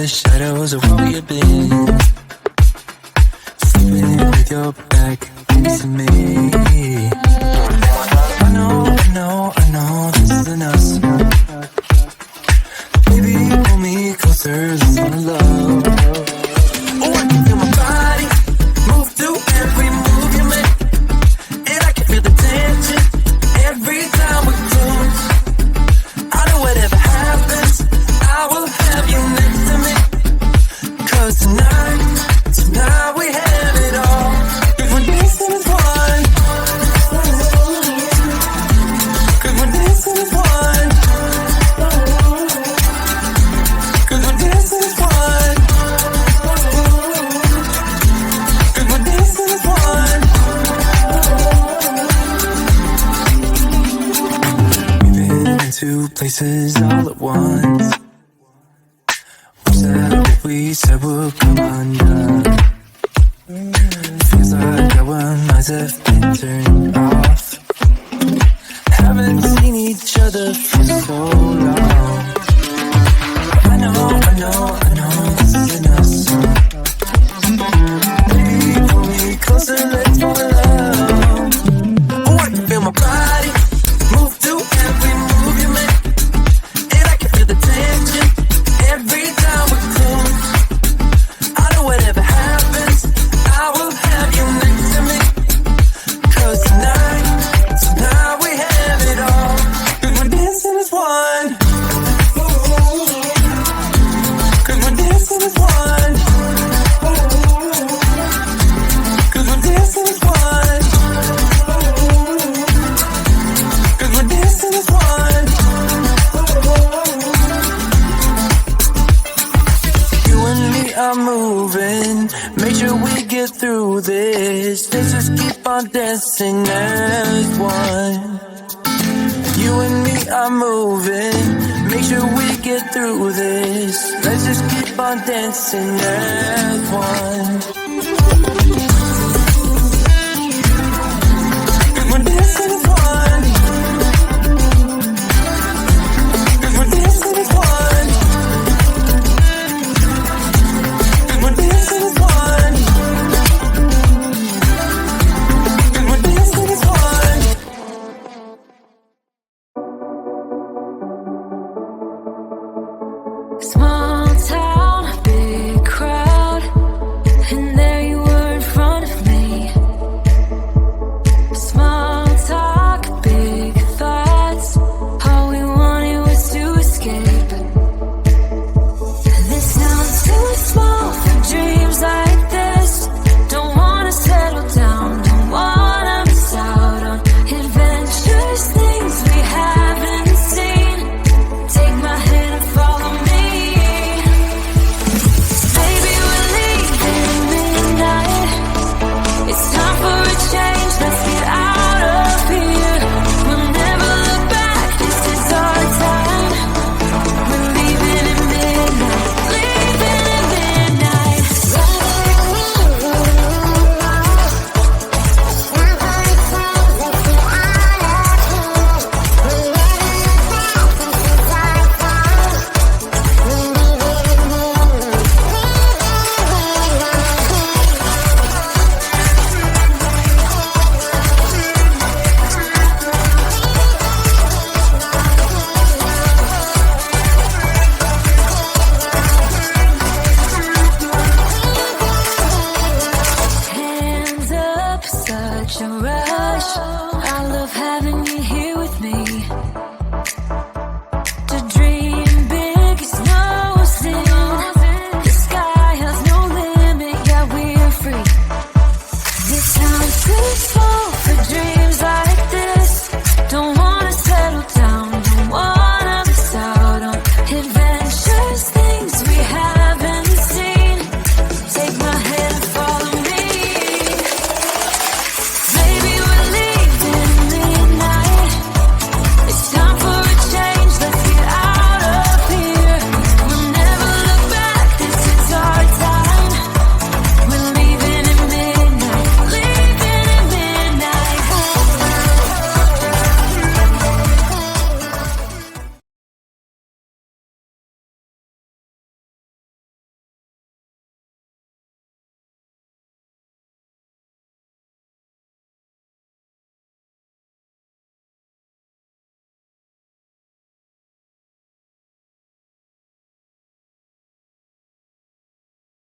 shadows of where we have been, sleeping with your back facing me. I know this isn't us. Baby, pull me closer, let's fall in love. Oh, I can feel my body move through every move you make, and I can feel the tension every time we close. I know whatever happens, I will have you next to me. 'Cause tonight we have it all. If we're dancing as one, 'cause we're dancing as one, 'cause we're dancing as one, 'cause we're dancing as one. We've been in two places all at once. Was that what we said would come undone? Feels like our minds have been turned off. Haven't seen each other for so long. I know this isn't us. Baby, pull me closer, let's fall in love. Oh, I can feel my body move through every move you make, and I can feel the tension every time we close. I know whatever happens, I will have you next to me. 'Cause tonight we have it all. 'Cause we're dancing as one, 'cause we're dancing as one, 'cause we're dancing as one, 'cause we're dancing as one. You and me are moving, make sure we get through this. Let's just keep on dancing as one. You and me are moving, make sure we get through this. Let's just keep on dancing as one. 'Cause we're dancing as one, 'cause we're dancing as one, 'cause we're dancing as one, 'cause we're dancing as one. Small